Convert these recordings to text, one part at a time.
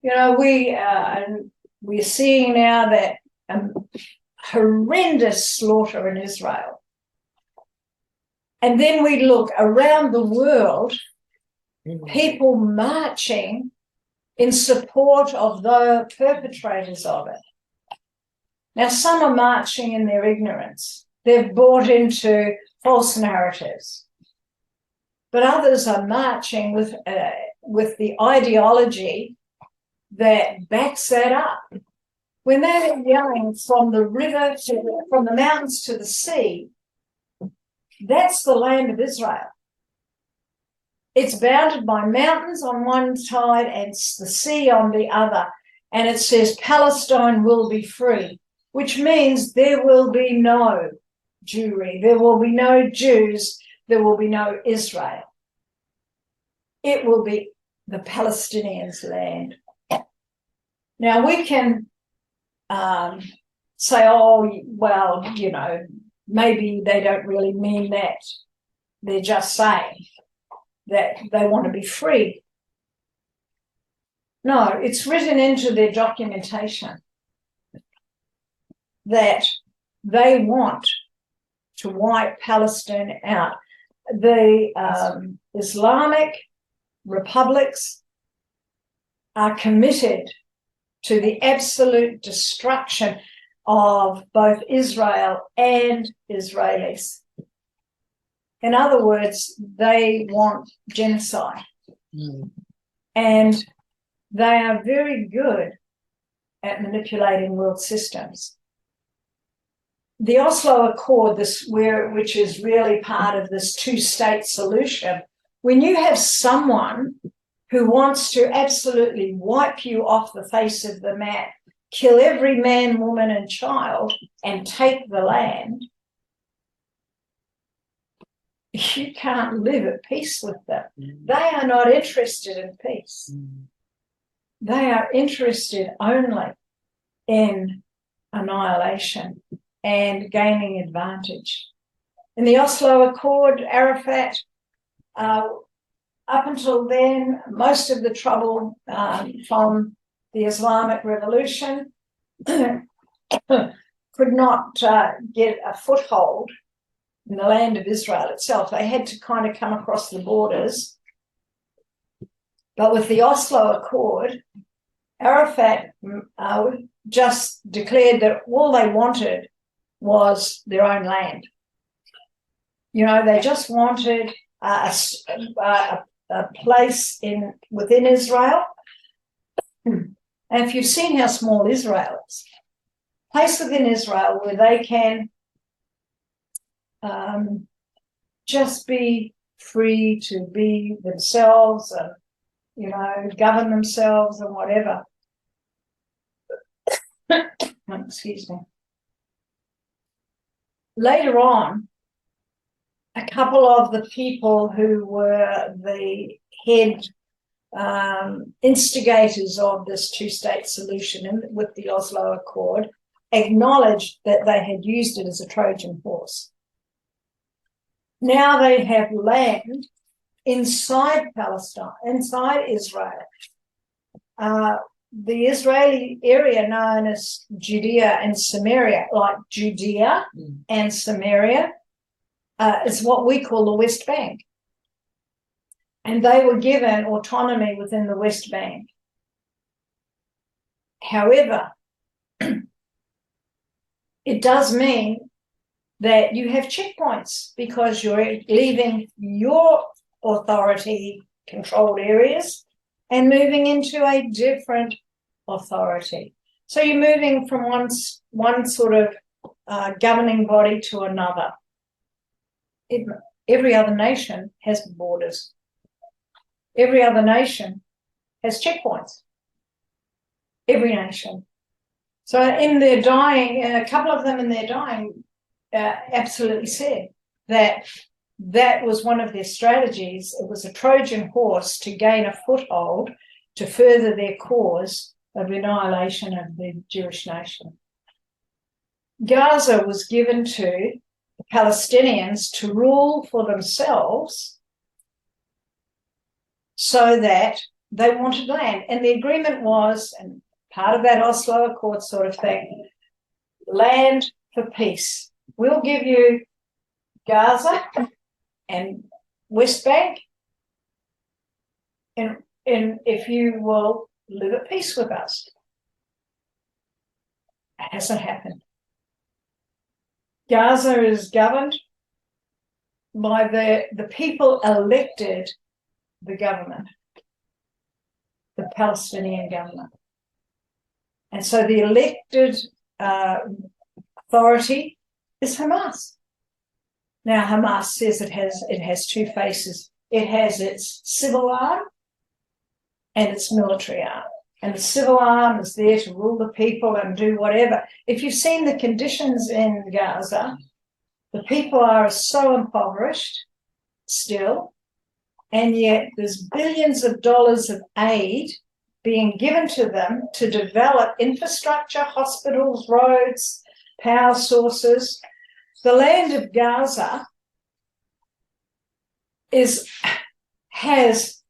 You know, we're seeing now that horrendous slaughter in Israel. And then we look around the world, people marching in support of the perpetrators of it. Now, some are marching in their ignorance. They've bought into false narratives. But others are marching with the ideology that backs that up. When they're yelling from the river from the mountains to the sea, that's the land of Israel. It's bounded by mountains on one side and the sea on the other. And it says Palestine will be free, which means there will be no Jewry, there will be no Jews, there will be no Israel. It will be the Palestinians' land. Now, we can say, oh, well, you know, maybe they don't really mean that. They're just saying that they want to be free. No, it's written into their documentation that they want to wipe Palestine out. The Islamic republics are committed to the absolute destruction of both Israel and Israelis. In other words, they want genocide. And they are very good at manipulating world systems. The Oslo Accord, which is really part of this two-state solution, when you have someone who wants to absolutely wipe you off the face of the map, kill every man, woman, and child, and take the land, you can't live at peace with them. They are not interested in peace. They are interested only in annihilation and gaining advantage. In the Oslo Accord, Arafat, up until then, most of the trouble from the Islamic Revolution could not get a foothold in the land of Israel itself. They had to kind of come across the borders. But with the Oslo Accord, Arafat just declared that all they wanted was their own land. You know, they just wanted a place within Israel. And if you've seen how small Israel is, a place within Israel where they can just be free to be themselves and, you know, govern themselves and whatever. Excuse me. Later on, a couple of the people who were the head instigators of this two-state solution with the Oslo Accord acknowledged that they had used it as a Trojan horse. Now they have land inside Palestine, inside Israel. The Israeli area known as Judea and Samaria, like Judea and Samaria, is what we call the West Bank. And they were given autonomy within the West Bank. However, it does mean that you have checkpoints because you're leaving your authority-controlled areas and moving into a different authority. So you're moving from one sort of governing body to another. Every other nation has borders. Every other nation has checkpoints. Every nation. So in their dying, a couple of them in their dying absolutely said that that was one of their strategies. It was a Trojan horse to gain a foothold to further their cause of annihilation of the Jewish nation. Gaza was given to the Palestinians to rule for themselves so that They wanted land. And the agreement was, and part of that Oslo Accord sort of thing, land for peace. We'll give you Gaza and West Bank, and if you will live at peace with us. It hasn't happened. Gaza is governed by the people elected the government, the Palestinian government. And so the elected authority is Hamas. Now, Hamas says it has two faces. It has its civil arm and its military arm. And the civil arm is there to rule the people and do whatever. If you've seen the conditions in Gaza, the people are so impoverished still, and yet there's billions of dollars of aid being given to them to develop infrastructure, hospitals, roads, power sources. The land of Gaza has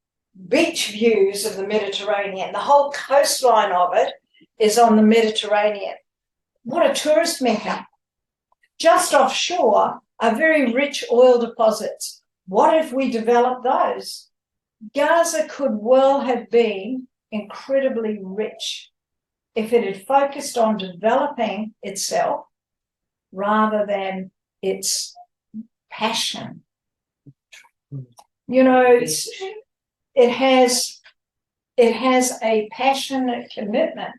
beach views of the Mediterranean. The whole coastline of it is on the Mediterranean. What a tourist mecca. Just offshore are very rich oil deposits. What if we develop those? Gaza could well have been incredibly rich if it had focused on developing itself rather than its passion. You know, it has a passionate commitment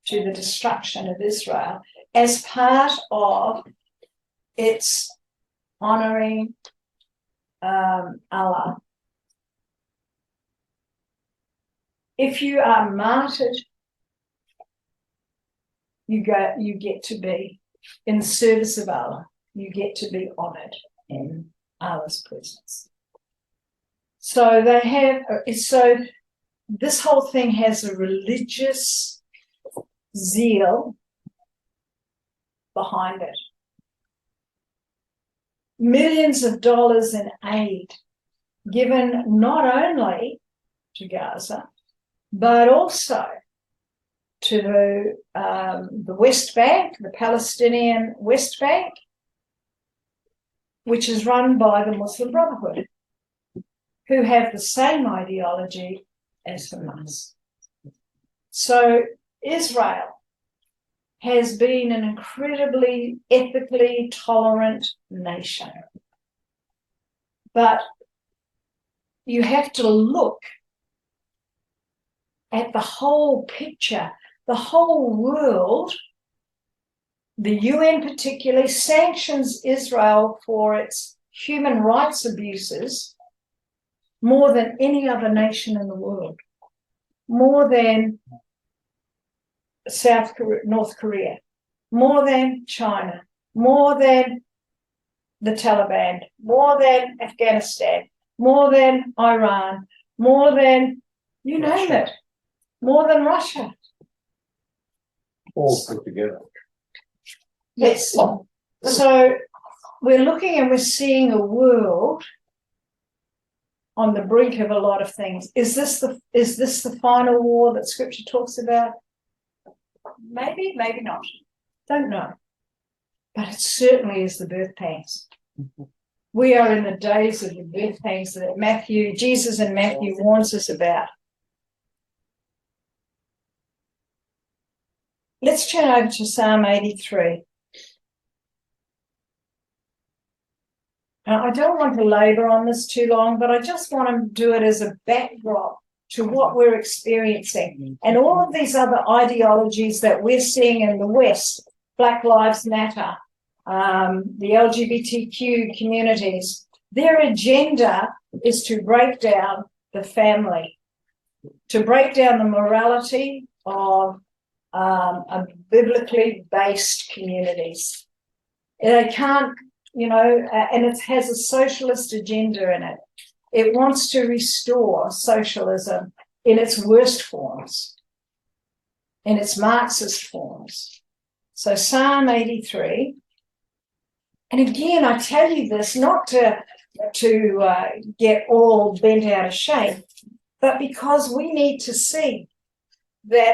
to the destruction of Israel as part of its honoring Allah. If you are martyred, you get to be in the service of Allah. You get to be honored in Allah's presence. So this whole thing has a religious zeal behind it. Millions of dollars in aid given not only to Gaza, but also to the West Bank, the Palestinian West Bank, which is run by the Muslim Brotherhood, who have the same ideology as Hamas. So Israel has been an incredibly ethically tolerant nation. But you have to look at the whole picture. The whole world, the UN particularly, sanctions Israel for its human rights abuses more than any other nation in the world, more than North Korea, more than China, more than the Taliban, more than Afghanistan, more than Iran, more than, you name it, more than Russia. All put together. Yes. So we're looking and we're seeing a world on the brink of a lot of things. Is this the final war that Scripture talks about? Maybe, maybe not. Don't know. But it certainly is the birth pangs. We are in the days of the birth pangs that Jesus in Matthew warns us about. Let's turn over to Psalm 83. Now, I don't want to labour on this too long, but I just want to do it as a backdrop to what we're experiencing. And all of these other ideologies that we're seeing in the West, Black Lives Matter, the LGBTQ communities, their agenda is to break down the family, to break down the morality of biblically based communities. They can't, and it has a socialist agenda in it. It wants to restore socialism in its worst forms, in its Marxist forms. So Psalm 83, and again, I tell you this not to get all bent out of shape, but because we need to see that